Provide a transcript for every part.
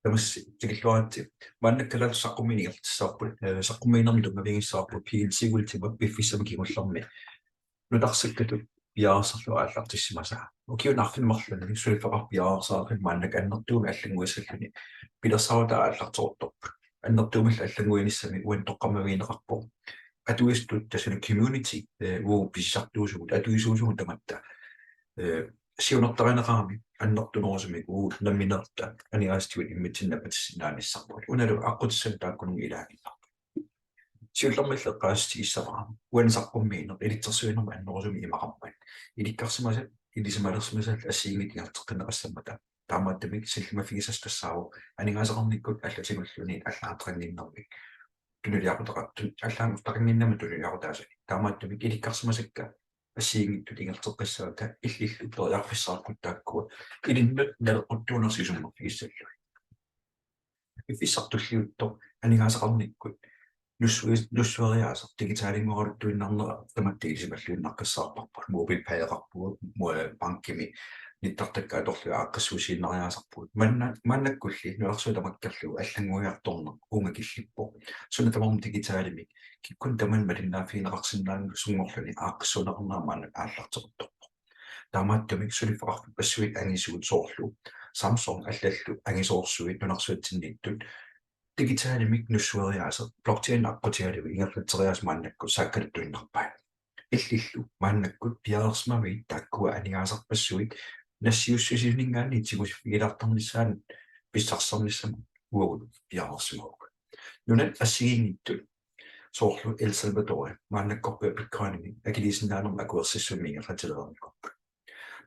Tamas tikilluarati maannakkalat saqqummiineq saqqummiinermut ngavingissaarpu PLCUX piffissamikingullermi nutarsakkatu piaarserlu aallartissimasa ukiunarfinumarluni sulifaqar piaarsaaqin maannak annertuumi аллангуисаллуни пилерсавата аалларторторпу аннертуумалла аллангуинissami уан тоққамавиинеқарпо атуистут тасуна community уу писсартуусугут атуисуусугут таматта сиунертаринеқарами аннертунерусами уу намминерта анигаастуит иммитсиннапатиссинааниссарпут уналу аққутиссан тааккунун илаагиннарпу сиуллермаллеққаасти иссаваа уансаққуммиинеқ илитсерсуинерма аннерусуми имақарпат иликкарсимасат илисималерсимасал ассиингитиартеққинеқассаммата таамааттамик силлимафигисастассааву анигаасеқарниккут аллатигуллуни аллаатеқангиннармик тунилиақутеқартун аллаан тақингиннама тунилиақутаасани таамааттамик иликкарсимасакка ассиингиттут ингертеққиссаата иллиллу ториарфиссааққут тааккуа илиннут налеққуттуунерсисуммарфигиссаллуи иффиссартуллиутто анигаасеқарниккут нуссуариаасер дигитаалингоралуттуиннарнера таматтигисималлуиннаққиссаарпарпут мобил паеқарпуа банкими ниттартакка аторлуа аққиссуусииннариаасарпут маннаккулли нуларсуутамаккерлугу аллангуиарторнер унгакиллиппо сунатамарм дигитаалими киккун таман малиннаафиинеқарсинаангу сунгорлуни ааққиссунеқарнаамаанак ааллартеқутторпо таамааттамик сулифақарфу пассуит ангисуут соорлу Samsung аллаллу ангисоорсуит нунарсуатсинниттут дигитаалимик нуссуариаасер блокчейн аққутиалуи ингерлатериас мааннакку сааккалуттуиннарпаа иллиллу мааннаккут пиаерсмавит тааккуа анигаасарпассуит нассиуссусинингаани тигусфигилартарнissaanut писсарсарниссама уагут пиаерсимаук нунат ассигингиттут соорлу эл салвадоре мааннаккорпа биткоиними акилисиннаанерма акуерсиссумингерлатерерникорпа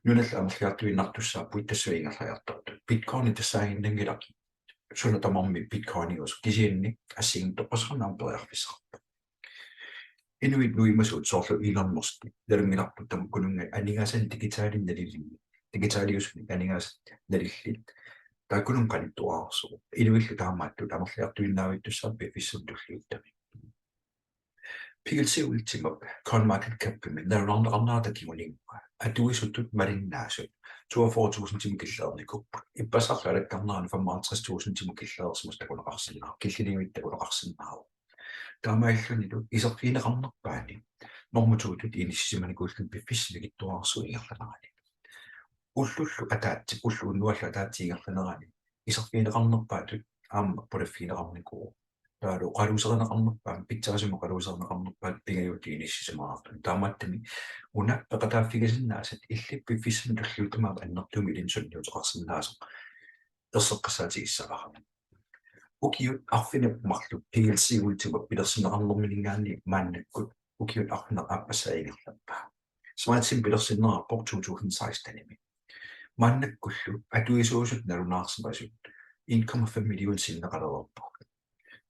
нунал амерлиартуиннартуссааппут тассуингерлаяртартут биткоин тассаагиннангилаки сунатамарми биткоиниус кисиинни ассигинтоққасернаам периарфиссарпа инуит нуимасуут соорлу илэрнерсти налунгиларпут тамаккунунга анигаасан дигитаалин налилинни дигитаалиусни анигаас налиллит тааккунун каниттуаарсуу инуиллу таамааттут амерлиартуиннаавиттуссааппи фиссертуллиуттами PLCUX market cap налунарнеқарнаата кигунинга атуисуттут малиннаасут 42.000 тимикиллерникуп иппасарлалаккарнаани 55.000 тимикиллерсмус такунеқарсинаа киллинимит такунеқарсинаау таамаиллунилу исерфиинеқарнерпаани норматуутут иниссиманикууллун пиффиссилигиттуарсуу ингерланерани уллуллу атаатти уллууннуалла атаатиингерланерани исерфиинеқарнерпаатут аама полаффиинеқарникуу таалу қалусернеқарнерпаан питсерисума қалусернеқарнерпаат пингаюути иниссисимаартун таамааттами уна пеқатааффигасиннаасат иллиппи фиссам tulliutamaaq аннертуми илинсунниутеқарсинаасо ерсеққасаатигиссавара укиут арфина марлу PLCUX пилерсинеқарнэрмилингаани мааннаккут укиут арфина ааппассаингерлаппаа смаатсим пилерсиннераппор 2016 мааннаккуллу атуисуусут налунаарсимасут 1,5 миллион синнеқалерерпо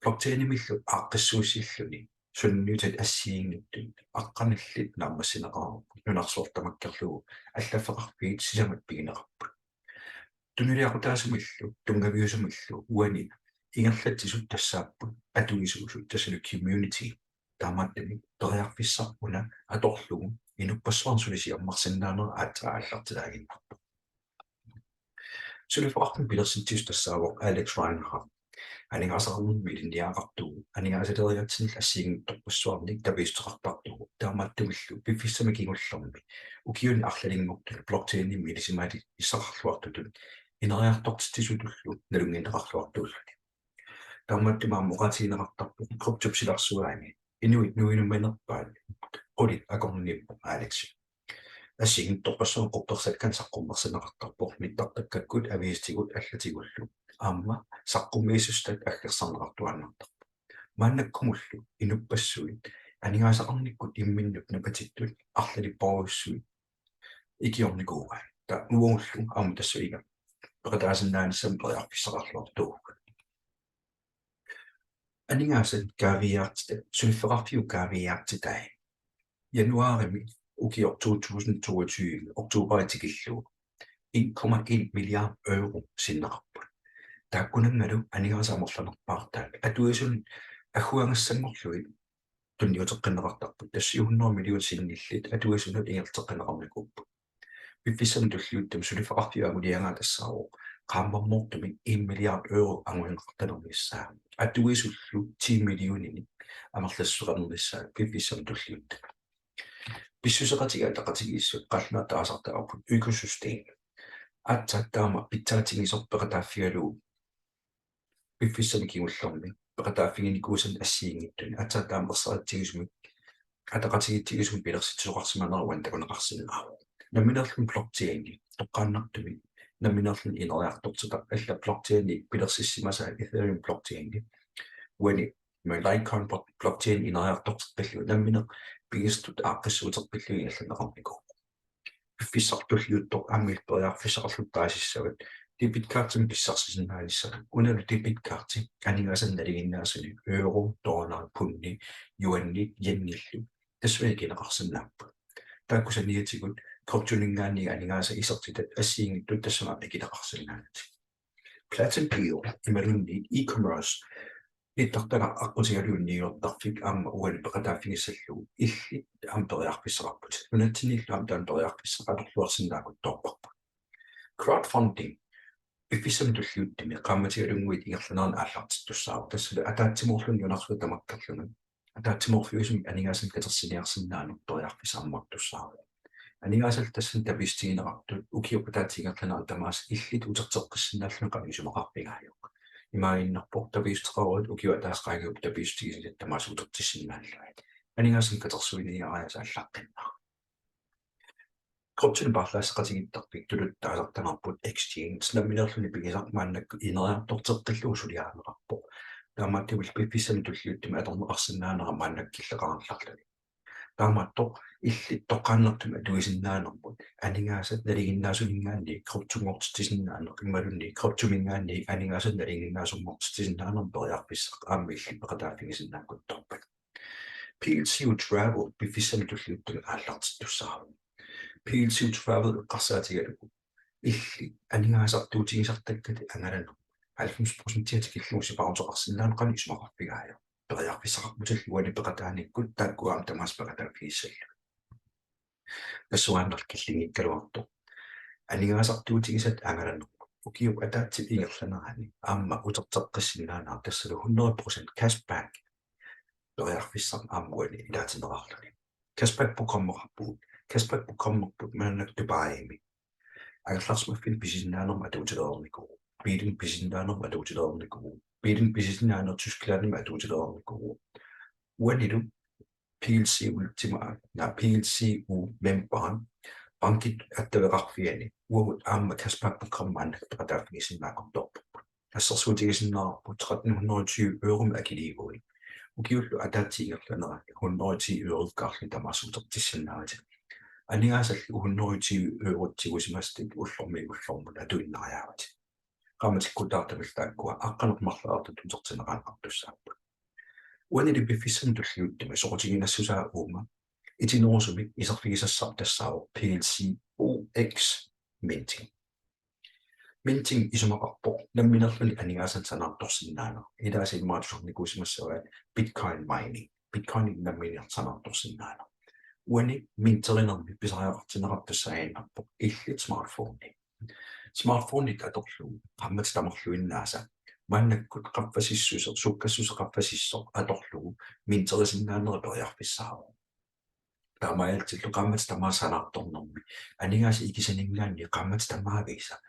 блокчейнимиллу ааққиссуусиллуни сунниутат ассиингиттут аққаналлит нааммассинеқарпу нунарсуортамаккерлугу аллаффеқарпигит сисамат пигинеқарпут тунилиақутаасумиллу тунгавиусумиллу уани ингерлатсисут тассааппут атуисуусут тассалу community таамааттами ториарфиссарпуна аторлугу инуппассуарсулисиармарсиннаанера аатааллартилаагиннарпу сулифақартун пилерсинтиус тассаавоқ Алекс Райнхарт анигаасармун милинниаақартугу анигаасатериатсинил ассигингторпассуарник табиистеқартартугу таамааттумиллу пиффиссамикигуллерми укиуни арлалингуктул блокчейним милисимаали иссақарлуартутун инериартортитисутуллу налунгинеқарлуартууллуни таамааттумаа моқатиинеқартарпу круптупсиларсуаани инуит нуинумманерпаат quli акорниппу алекси ассигингторпассуа қортерсаккан саққуммерсинеқартарпор миттартаккаккут авиистигут аллатигуллу аама саққуммиисустат аггерсарнеқартуаннартарпу мааннаккумуллу инуппассуит анигаасақарниккут имминнут напатиттут арлалиппоруссуит икиорникууга та нуонгуллу аама тассуига пеқатаасиннааниссам периарфиссақарлуартууг анигаасат кавиартта сулфеқарфиу кавиарттай януарими укиор 2022 октобертикиллу 1,1 milliard euro синнеқарпут тааккунангалу анигаасаамерланерпаартаак атуисун аггуангассангорлуи тунниутеққинеқартарпут тасси 100 миллион синниллит атуисунут ингертеққинеқарникуппут пиффиссам туллиуттам сулифеқарфиу агулиангаа тассаароо qaammarmuortumi 1 milliard euro anguinqartanernissaa atuisullu 10 millionini amarlassuqarnissaa pifissam tulliut pissuseqatiga taqatigiissut qalna taasartaarput økosystem atsattaama pitsaatigisorpeqataafigaluu piffissami kigullormi peqataafiginikuusan assiingittuni atsattaama ersaatigisumik ataqatigittigisum pilersitsuqarsimaneruan takuneqarsinnaaru naminerlun blockchaini toqqaannartumi naminerlun ineriartortuta alla blockchaini pilersissimasaa ethereum blockchaini wani Litecoin blockchain ineriartorterpallu naminer pigistut aaqqissuuterpallugi allanaqarniku piffissartulliuttor ammilperiarfissaqarluttaasissavat debitkartim pissarsisinnaalissalu unalu debitkarti aningasannaliginnaasuni euro dollar punni yuanni yennillu tassuagineqarsinnaappu taakkusaniatigut kortuningaanniga aningaasa isertitat assiingittut tassama ikineqarsinnaanat platinum imalunni e-commerce ittartana aqusigaluunniiortarfik aamma uani peqataafigissallu illit amperiarfissaqarput unatsinillu atorluarnissaanut torparput crowdfunding piffissam tulliuttimi qaamatigalunguit ingerlanerna aallartittussaaru tassulu ataatsimorlun yunarlu tamakkarluna ataatsimorfiusum aningaasam katersiniarsinnaanut toriarfissaammartussaaru aningaasal tassan tapistigineqartut ukiuqataatigingerlaner tamaas illit uterteqqissinnaalluna qamisumeqarpingaayuq imaaginnarpoq tapiisteqaruat ukiuataasqaagiup tapiistigisit tamaas utertissinnaallua aningaasam katersuiniaraasa allaqqinnar kortun parlaasqatigittarpik tuluttaasartanarput exchange naminerluni pigisarmaannakku ineriartorteqqilluu suliaaneqarpoq taamaattivil piffissami tulliuttimi atorneqarsinnaanera maannakkilleqarallarluni taamaattoq illit toqqaannertumi atuisinnaanerput aningaasat naliginnaasuningaanni kortungortitisinnaanneq immalunni kortumingaanni aningaasat naliginnaasungortitisinnaanern periarfissaq aamma illit peqataafigisinnaakuttorpak PLCU travel piffissami tulliuttimi aallartittussaaru PLCU travel qarsaatigalugu illi aningaasartuutigisartakkati angalanu 90% tikilluusiparutoqarsinnaanu isumaqarpigaayo periarfissaqarputallu uani peqataanikkut taakkuaam tamaas peqataafigissallu tassuaannarkillingikkaluartoq aningaasartuutigisat angalanu ukiup ataatsit ingerlanerani aamma uterteqqissinnaanaa tassalu 100% cashback periarfissaq aamma uani ilaatinerarluni cashback programmerarpuut cashback programmerput maannaktupaayimi agallarsumaffin pisinnaanерma atuutileerniku biiding pisinnaanерma atuutileerniku biiding pisinnaanер Tysklanima atuutileerniku uanilu PLCU memberaan pankit attaveqarfiani uagut aamma cashback programmaannak peqataafigisinnaaqortorput assersuutigisinnaarput 1320 euroma akiliiguit ukiullu ataatiingerlanerani 110 eurokkaarli tamaasuutertissinnaati aningaasallу 110 eurotigusimastik ullormut atuinnariaavat qaamatikkutaartamillaakkua aqqanermarlaartut utertineqaanqartussaappu uanili piffissam tulliuttimi soqutiginassusaa uuma itinersumik iserfigisassartassaaru PLCUX Minting isumaqarpoq namminerluni aningaasat sanaartorsinnaaneq ilaasimmaatusornikuusimassavaat Bitcoin mining Bitcoinin namminiartanaartorsinnaaneq uani minterinnermi pisariaqartineqartussaaginnarpoq illit smartphone atorlugu qammat tamerluinnaasa maannakkut qaffasissuser sukkassuseqaffasissoq atorlugu minterisinnaaneri periarfissaaru taamaajaltillu qammat tamaasanaartornermi aningaasi ikisaningaanni qammat tamaavisa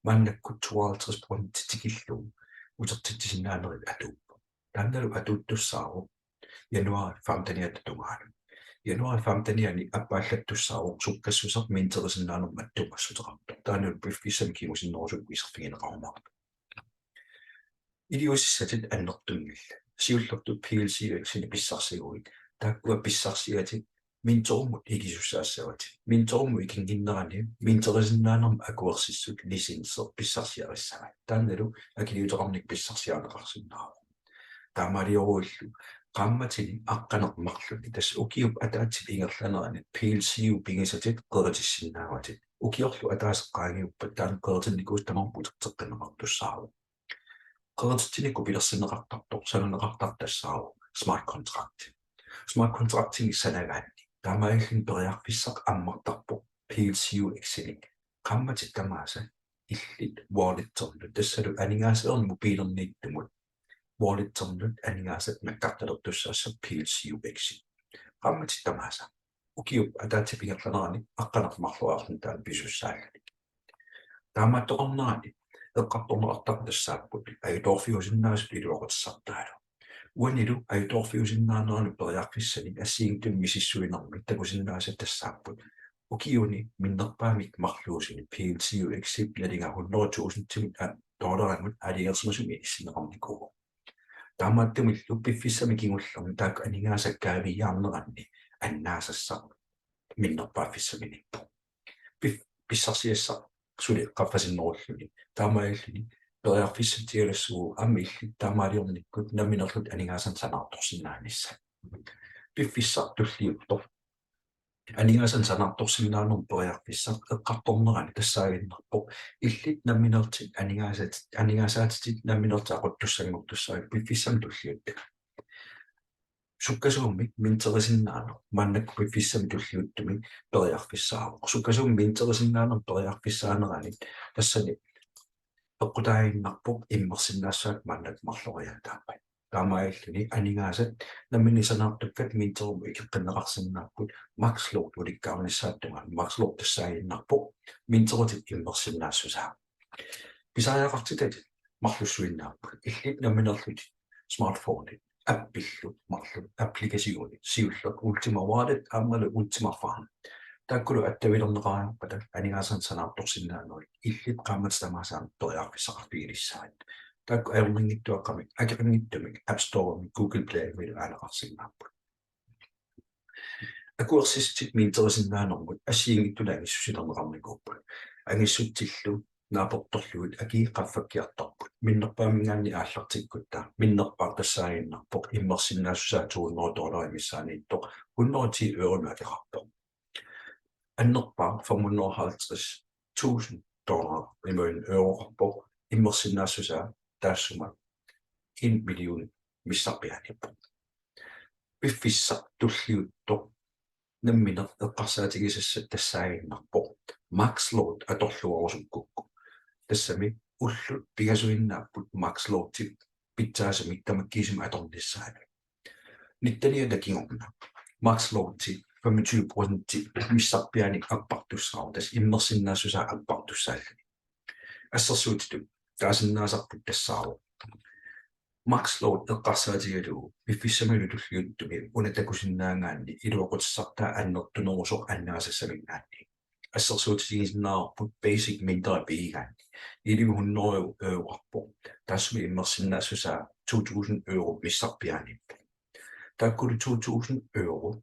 maannakkut 52% tikillugu utertittisinnaaneri atuuppu tannalu atuuttussaaru januari 15 januari 15 appaallattussaaru sukkassuser minterisinnaaneri attuqassuteqartu taannalu piffissami kimusinnerusuk iserfigineqarumaqtu iliusissatit annertungilla siullertut PLCXini pissarsigugit taakkua pissarsigatit mintormut ikisussaassavati mintormu ikinginnerani minterisinnaanерma akuersissut lisenser pissarsiarissavat taannalu akiliuteqarnik pissarsiaaneqarsinnaaru taamaliorullu qammatini aqqanermarluni tass ukiup ataatsip ingerlanerani PLCU pingisatit qeretissinnaavatit ukiorlu ataaseqqaagiuppat taan qeretinikuus tamarputerteqqineqartussaaru qeretittinikku pilersineqartartoq sanuneqartartassaaru smart contracting sanagaanni taamaillun periarfissaq ammartarpoq PLCUXini qammatit tamaasa illit waaliterlut tassalu aningaasaqermu piilerniittumut waaliterlut aningaasat nakkartalertussaassa PLCUX qammatit tamaasa ukiup ataatipingerlanerani aqqanarmarluarlun taan pisussaallani taamaattoqarnerani eqqartornerartartassaapput ajutorfiusinnaasut iluoqutissartaalu uanilu ajutorfiusinnaaneraanu periarfissani assiingitun misissuinermi takusinnaasat tassaapput ukiuni minnerpaamik marluusini PLCUX nalingahunneritusuttimut dollarangut aligersmasumi issineqarnikugu taamaattumillu piffissami kingullermi taak aningaasakkaaviyyaarneranni annaasassaq minnerpaaffissaminippu pissarsiassa suli qaffasinnеруlluni taamaalluni periarfissatialassugu ammi illit taamaaliornikkut naminerlut aningaasan sanaartorsinnaanisса piffissartulliuttor aningaasan sanaartorsinnaanerm periarfissaq eqqartornerani tassaaginnerpoq illit naminertit aningaasaatitit naminertaaquttussanngortussaagi piffissam tulliutta sukkasuummi minterisinnaano mannak piffissam tulliuttumi periarfissaaru sukkasuummi minterisinnaano periarfissaanerani tassani eqqutaaginnarpoq immersinnaassaat mannak marloriataappat taamaalluni aningaasat namminisanaartukkat minterumu ikeqqinneqarsinnaapпут maxload ulikkaarnissaattunga maxload tassaaginnarpoq minterutit immersinnaassusaa pisariaqartitat marlussuinnaapput illit namminerlut smartphone appillut marlut applikasiuni siullak ultima wallet aammalu ultimarfarn taakkulu attavilerneqaanarpata aningaasan sanaartorsinnaanuit illit qaammatamaasaan periarfissaqarpigilissaat taakku aerlingittuaqqamik akeqanngittumik app store Google Play milu aaneqarsinnaapput akuersistit minterisinnaanермут ассиингиттулаангиссусилернеқарникууппут ангиссутсиллу нааportorlugut акииққаффаккиартарпут миннерпаамингаанни ааллартиккутта миннерпаа тассаагиннарпоқ иммерсиннаассаа $200 миссаанииттоқ 110 € акеқарпоқ аннерпаа $550,000 имоин €qarpoq иммерсиннаассусаа таассума 1 million миссарпианиппоқ пиффиссақ туллиутто намминер эққарсаатигисассат тассаагиннарпоқ maxload atorluarnissaanut тассами уллут пingasuinnaapput maxload-тип питсаасами тамаккисима аторнissaanut ниттаниа такингорна maxload-тип 25% миссарпианик аппартуссаа тас иммерсиннаассусаа аппартуссааллани ассерсуутиту таасиннаасарпут тассаару maxload эққарсаатигалуу пиффиссамилу туллиуттуми унатакусиннаангаанни илуоқутиссартаа аннертунерусоқ аннаасассамингаанни ассерсуутигисиннаарпут basic mindre bigaanni €100 тассуми иммерсиннаассусаа €2,000 миссарпианиппу тааккулу €2,000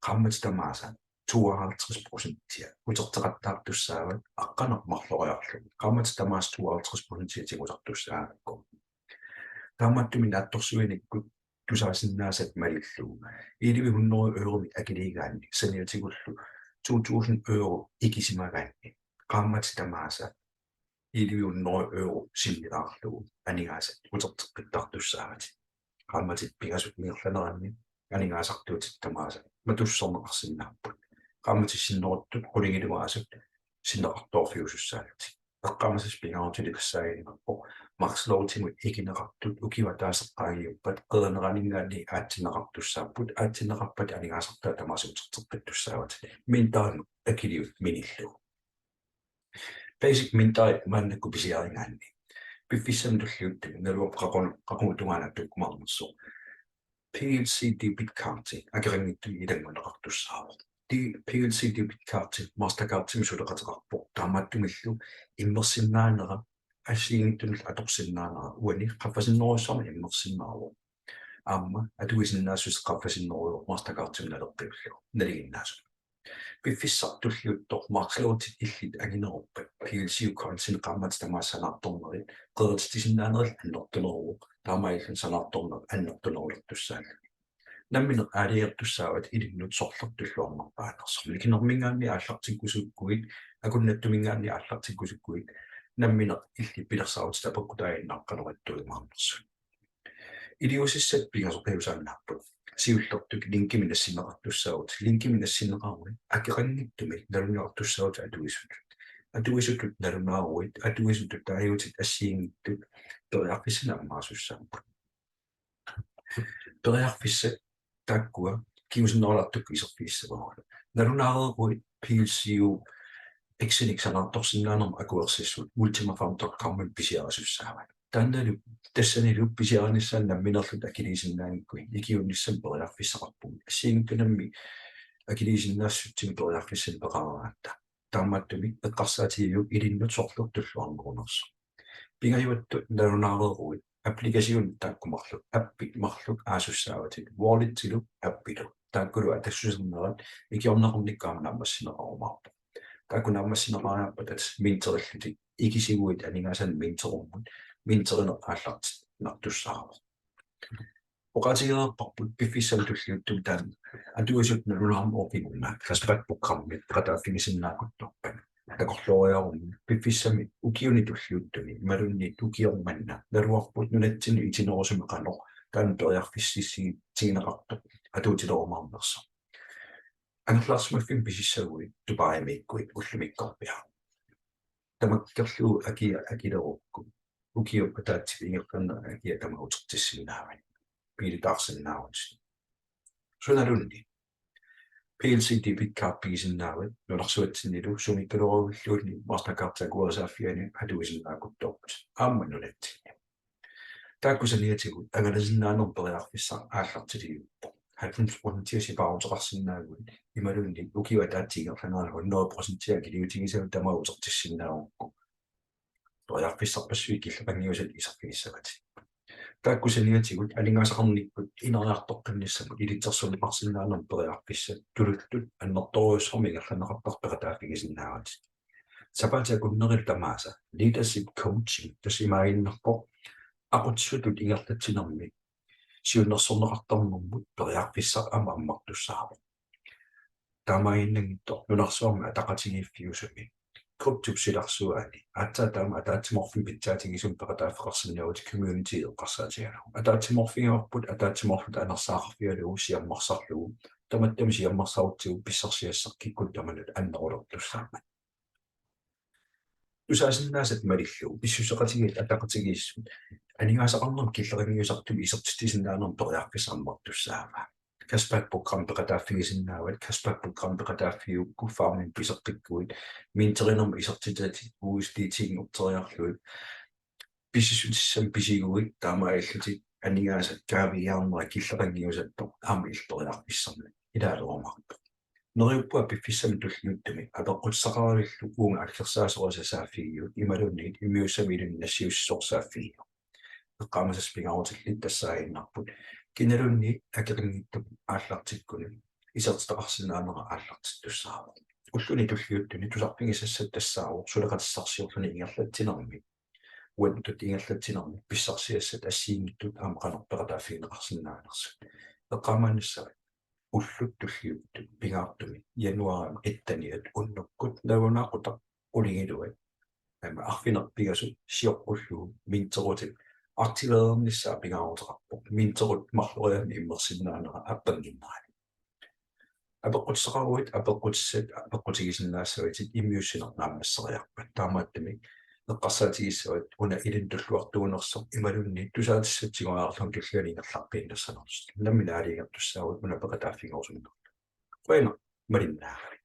qammatitamaasa 52% утертеқаттаартуссаават аққанермарлориарлу qammatitamaas 52% тигусартуссаавакку тааматтумин атторсуиниккут тусаасиннаасат малиллуу €100 акилигаанни саниатигуллу €2,000 икисимагаанни qammatitamaasa €100 симмилаарлугу анигаасат утертеққиттартуссаават qammatit pingasuinnaapput анигаасартуутит тамааса матуссорнеқарсиннааппут qammatissиннеруттут qulingilуаасут синнеқарторфиусуссаалути эққамасис пингаутиликассаагинерпо maxload-тимут икинеқартут укива таасеққаагиуппат қернеранинггаани аатсинеқартуссааппут аатсинеқарпат анигаасартаа тамаасутертеққиттуссаават минтаан акилиут миниллу basic mintai маннакку писиарингаанни пиффиссам туллиуттами налуап қақунутунгаанаттук кумарнерсо PLC debit card акерангитту илангунеқартуссаава ди PLC debit card Mastercard симсулеқатеқарпо таамааттумиллу иммерсиннаанера ассиингиттунул аторсиннаанера уани қаффасиннеруссарма иммерсиннаару аама атуисиннаассус қаффасиннеруйо Mastercard симналеққиуллу налигиннаасу пиффиссартуллиуттор maxload илlit агинеруппа PLCUX qammatitamaassanartorneri qeertitisinnaaneril annertuneruu taamaillan sanartorner annertunerullertussaalla nammineq aaligertussaavat ilinnut sorlertulluarnerpaanersorlu kinermingaanni aallartikkusukkuit akunnattumingaanni aallartikkusukkuit nammineq illi pilersaarut tapakkutaaginnaqqanerattuimaarnersu iliusissat pingasoqiusaannaarput siullertuk linkiminassineqartussaavut linkiminassineqarui akeqangittumi nalungaartussaavut atuisut atuisutut nalunaaruit atuisutut taajutsit assiingittut periarfissanammaasussaamput periarfissa taakkua kiusinnerlartuk iserfiissavaruut nalunaareruit PLCUX sanaartorsinnaanerma akuersissut ultimafarm.com pisiarasussaavak taannalu tassanilu pisiarnissaan namminerlut akiliisinnaangikkuit ikiunnissam periarfissaqarpumi assiingittunammi akiliisinnaassutsim periarfissan peqararaata taamaattumi eqqarsaatigiu ilinnut sorlurtulluarngurunersu pingayuattut nalunaareruit applikasiun taakkumarluk appit marluk aasussaavatit wallitilu appilu taakkulu atassusernerat ikiorneqarnikkaama naammassineqarumaarpa taakkunaammassineqariarpat minterilluti ikisiguit aningasan minterummut minterineqqaallartit nartussaarva oqatigeerparput piffissam tulliuttum taan atuisut nalunaarumoqinunna kaspat-programmit qataaffingisinnaaqquttorpan takorluoriarum piffissami ukiuni tulliuttumi malunni ukiormanna naluarput nunatsini itinerusumeqanoq taan periarfississi tigineqartoq atuutilerumaarnersa angerlaarsumaffim pisissagui tupariamiikkuit ullumikkorpia tamakkerlu akilerukku ukiuppa taatsi ingerqanna akia tamautertissinnaavani piilitaarsinnaavut sunalunni PLC debit-card-pigisinnaavit nularsuatsinilu sumikkaluarulluunni Mastercard-takuasaafiani atuisinnaaqquttorput aammannulatsinni taakkusaniatigut angalasinnaanerm periarfissaq aallartiliuppo 90% siparuteqarsinnaaguit imalunni ukiwa taatiingerlanerlu 100% kiliutigisau tamautertissinnaavukku periarfissarpassuik killaqangiusat iserfiissavati taakkusaniatigut alingaasaqarnikkut ineriartoqqannissakut ilitsersuliqarsinnaanerm periarfissat tuluttut annertoruussormigerlaneqartarpeqataaffigisinnaavati sapatiakunneril tamaasa leadership coaching tasimaaginnerpoq aqutsutut ingerlatsinermi siunnersorneqartarnermut periarfissaq ama ammartussaarpa taamaaginnangittor nunarsuarma ataqatigiiffiusumi kryptopsilarsuaani aatsaataama ataatimorfin pitsaatigisum peqataafeqarsinnaavut community eqqarsaatigalu ataatimorfingaarput ataatimorlut anersaaqarfialugu siammarsarlugu tamattami siammarsarutigu pissarsiassarkikkut tamanut annerulortussaarma tusaasinnaasat malillugu pissuseqatigit ataqatigiissut aningaasaqarnerm killeqangiusartumi isertitisinnaanерm periarfissarmartussaava kaspat-program peqataaffigisinnaavат kaspat-program peqataaffiukku farmin piseqqikkuit minterinerma isertitati uusliitiingorteriarluit pisissutissam pisiguit taamaillutit aningaasat kaaviaarnera killeqangiusattoq aama illperiarfissarni ilaaluarmarpa neriuppua piffissami tulliuttumi apeqqutissaqarillu uunga аллерсаасорисасааффигиут ималунниит иммиуссавилун нассиуссорсааффигиу эққаамасас пингаарутиллит тассаагиннарпут киналунни акеқингиттуп ааллартиккуни исертеқарсинаанера ааллартиттуссаава уллуни tulliuttuni тусарпигисассат тассаавор сулеқатиссарсиорлуни ингерлатсинерми уаттут ингерлатсинерми писсарсиассат ассиингиттут аамақанерпеқатааффигинеқарсинаанерсут эққаамаанассаа ullut tulliuttut pingaartumi januaram ittaniat unnukkut nagunaaqutaq uligiluat ama arfinerpigasut siorqullugu minterutit artileernissaa pingaaruteqarpoq minterut marloriami immersinnaanera appanginnaani apeqqutissaqaruit apeqqutissat apeqqutigisinnaassavitit immiussinernaammasseriarpat taamaattami eqqarsaatigissavat una ilintulluartuunersoq imalunni tusaatissatsigoriarlun killialingerlarpiinnersanerus nammina aliingertussaagut una peqataaffingorusunnertu qoina malinnaavi